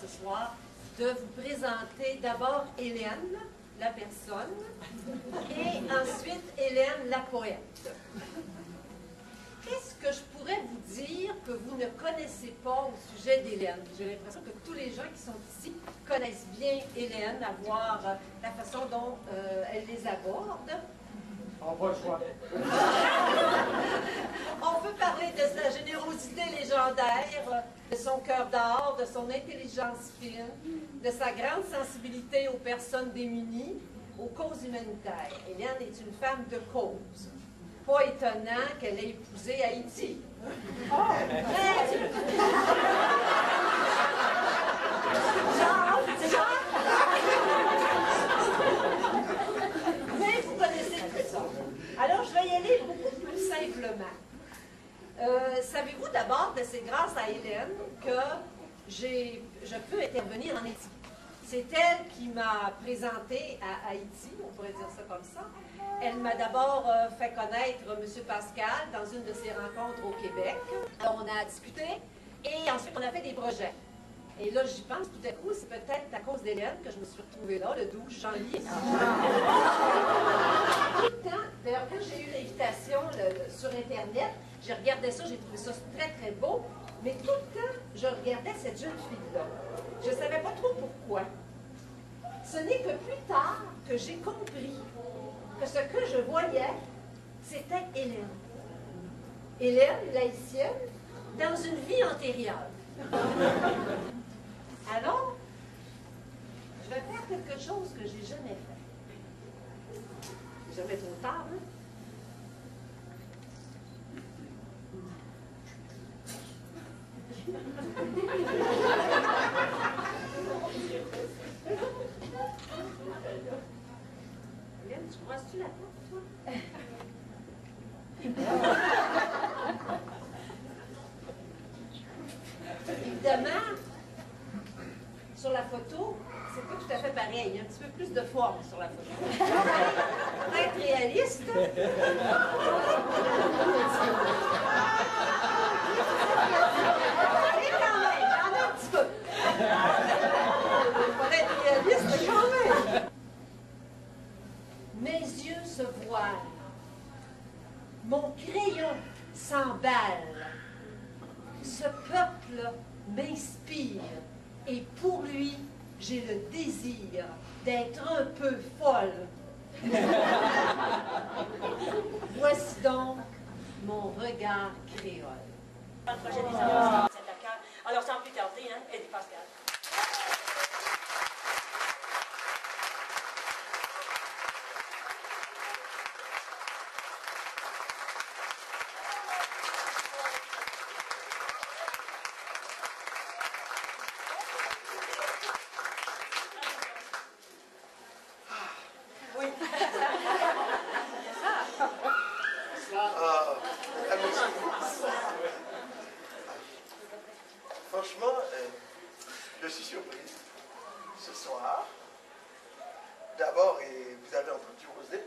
soir de vous présenter d'abord Hélène, la personne, et ensuite Hélène, la poète. Qu'est-ce que je pourrais vous dire que vous ne connaissez pas au sujet d'Hélène? J'ai l'impression que tous les gens qui sont ici connaissent bien Hélène, à voir la façon dont elle les aborde. On va le choix. On peut parler de sa générosité légendaire, de son cœur d'or, de son intelligence fine, de sa grande sensibilité aux personnes démunies, aux causes humanitaires. Hélène est une femme de cause. Pas étonnant qu'elle ait épousé Haïti. Mais vous connaissez tout ça. Alors, je vais y aller beaucoup plus simplement. Savez-vous d'abord que c'est grâce à Hélène que je peux intervenir en Haïti. C'est elle qui m'a présenté à Haïti, on pourrait dire ça comme ça. Elle m'a d'abord fait connaître M. Pascal dans une de ses rencontres au Québec. Alors, on a discuté et ensuite on a fait des projets. Et là, j'y pense tout à coup, c'est peut-être à cause d'Hélène que je me suis retrouvée là, le 12 janvier. Tout le temps, d'ailleurs, quand j'ai eu l'invitation sur Internet, j'ai regardé ça, j'ai trouvé ça très, très beau, mais tout le temps, je regardais cette jeune fille-là. Je ne savais pas trop pourquoi. Ce n'est que plus tard que j'ai compris que ce que je voyais, c'était Hélène. Hélène, l'haïtienne, dans une vie antérieure. Alors, je vais faire quelque chose que j'ai jamais fait. Jamais trop tard, hein? Hélène, tu croises-tu la porte, toi? Évidemment, sur la photo, c'est pas tout à fait pareil. Il y a un petit peu plus de forme sur la photo. Pour être réaliste, pour être réaliste, quand même. Mes yeux se voilent. Mon crayon s'emballe. Ce peuple m'inspire. Et pour lui, j'ai le désir d'être un peu folle. Voici donc mon regard créole. Le projet des amis, alors sans plus tarder, hein, Eddie Pascal. Oui. Franchement, je suis surpris ce soir. D'abord, vous avez entendu Rosé.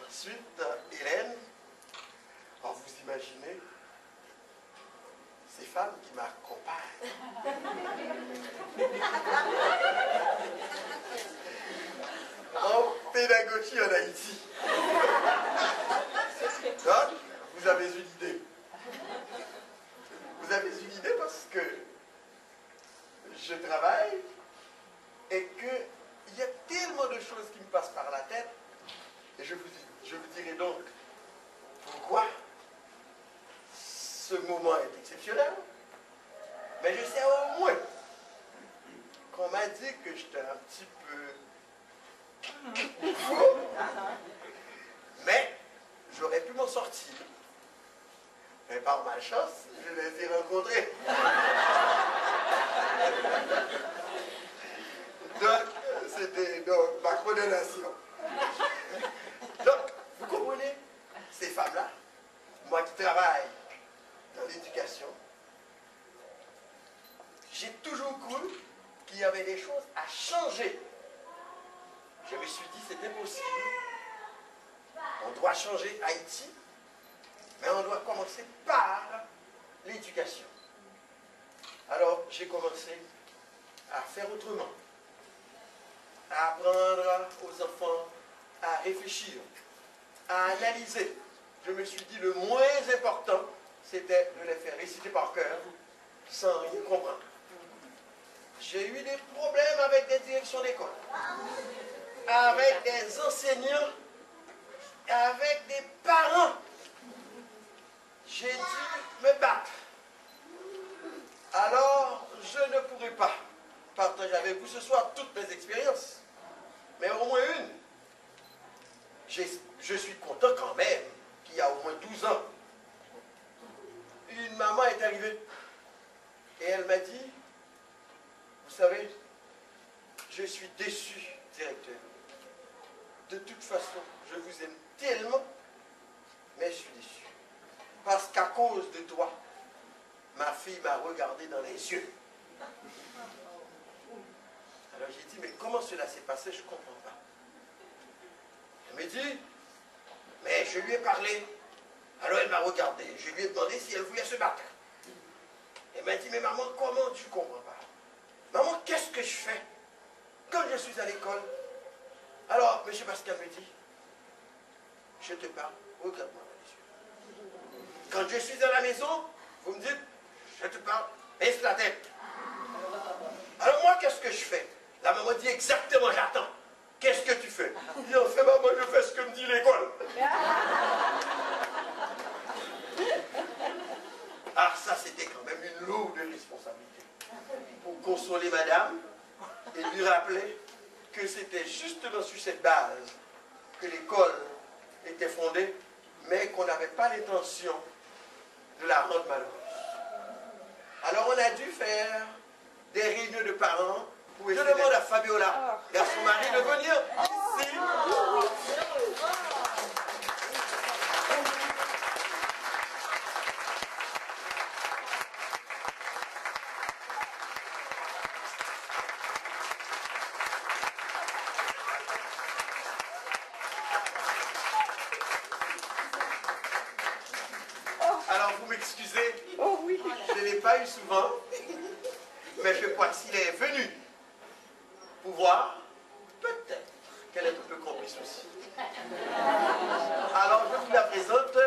Ensuite, Hélène. Alors, vous imaginez ces femmes qui m'accompagnent. En pédagogie en Haïti. Donc, vous avez une idée. Vous avez une idée parce que je travaille et qu'il y a tellement de choses qui me passent par la tête. Et je vous dirai donc pourquoi ce moment est exceptionnel. Mais je sais au moins qu'on m'a dit que j'étais un petit peu fou. Mais j'aurais pu m'en sortir. Mais par malchance, je les ai rencontrés. Donc, c'était ma condamnation. Donc, vous comprenez, ces femmes-là, moi qui travaille dans l'éducation, j'ai toujours cru qu'il y avait des choses à changer. Je me suis dit, c'était possible. On doit changer Haïti, mais on doit commencer par l'éducation. Alors j'ai commencé à faire autrement, à apprendre aux enfants à réfléchir, à analyser. Je me suis dit le moins important, c'était de les faire réciter par cœur, sans rien comprendre. J'ai eu des problèmes avec des directions d'école, avec des enseignants, avec des parents. J'ai dû me battre. Alors, je ne pourrai pas partager avec vous ce soir toutes mes expériences, mais au moins une. Je suis content quand même qu'il y a au moins 12 ans, une maman est arrivée et elle m'a dit, vous savez, je suis déçu, directeur. De toute façon, je vous aime tellement, mais je suis déçu. Parce qu'à cause de toi, ma fille m'a regardé dans les yeux. Alors j'ai dit, mais comment cela s'est passé, je ne comprends pas. Elle me dit, mais je lui ai parlé. Alors elle m'a regardé. Je lui ai demandé si elle voulait se battre. Elle m'a dit, mais maman, comment tu ne comprends pas? Maman, qu'est-ce que je fais quand je suis à l'école? Alors, M. Pascal me dit, je te parle, regarde-moi dans les yeux. Quand je suis à la maison, vous me dites, je te parle, baisse la tête. Alors moi, qu'est-ce que je fais? La maman dit exactement, j'attends. Qu'est-ce que tu fais? Il dit, en fait, maman, je fais ce que me dit l'école. Ah, ça, c'était quand même une lourde responsabilité. Pour consoler madame et lui rappeler que c'était justement sur cette base que l'école était fondée, mais qu'on n'avait pas l'intention de la rendre malheureuse. Alors on a dû faire des réunions de parents. Je demande à Fabiola et à son mari de venir ici. Alors vous m'excusez, je ne l'ai pas eu souvent, mais je crois que s'il est venu pour voir, peut-être qu'elle est un peu complice aussi. Alors je vous la présente,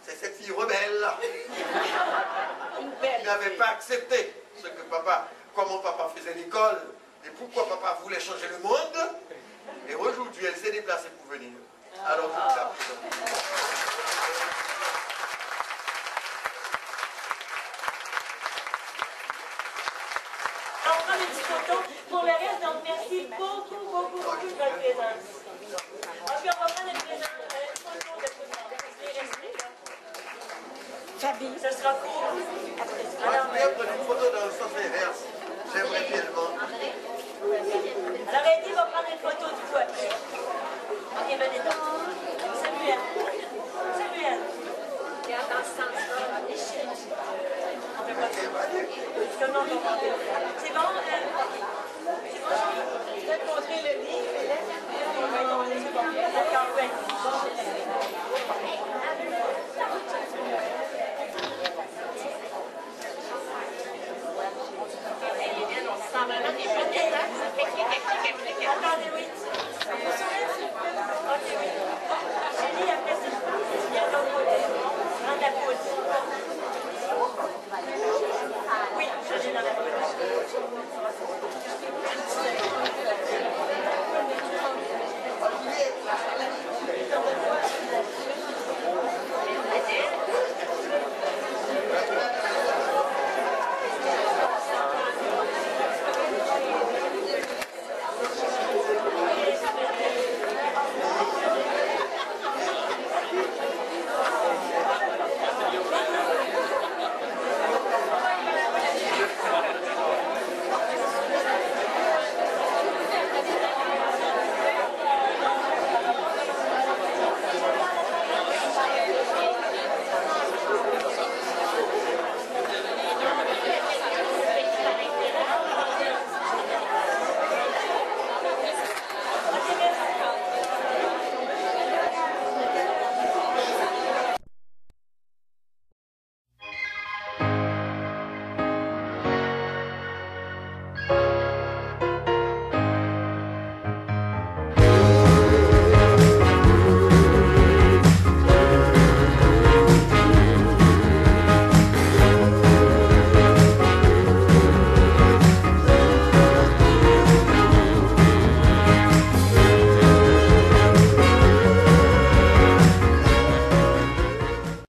c'est cette fille rebelle qui n'avait pas accepté ce que papa, comment papa faisait l'école et pourquoi papa voulait changer le monde. Et aujourd'hui, elle s'est déplacée pour venir. Alors je vous la présente. On prend des petits photos pour le reste, donc merci beaucoup de votre présence. Et puis on va prendre une photo de tout le monde. Fabi. Ce sera court. Moi, je voulais prendre une photo dans le sens inverse. J'aimerais tellement. Alors Eddie va prendre une photo du coup après. Ok, venez donc. Samuel. Samuel. Regarde dans ce sens-là. On ne peut pas dire. Parce que non, on va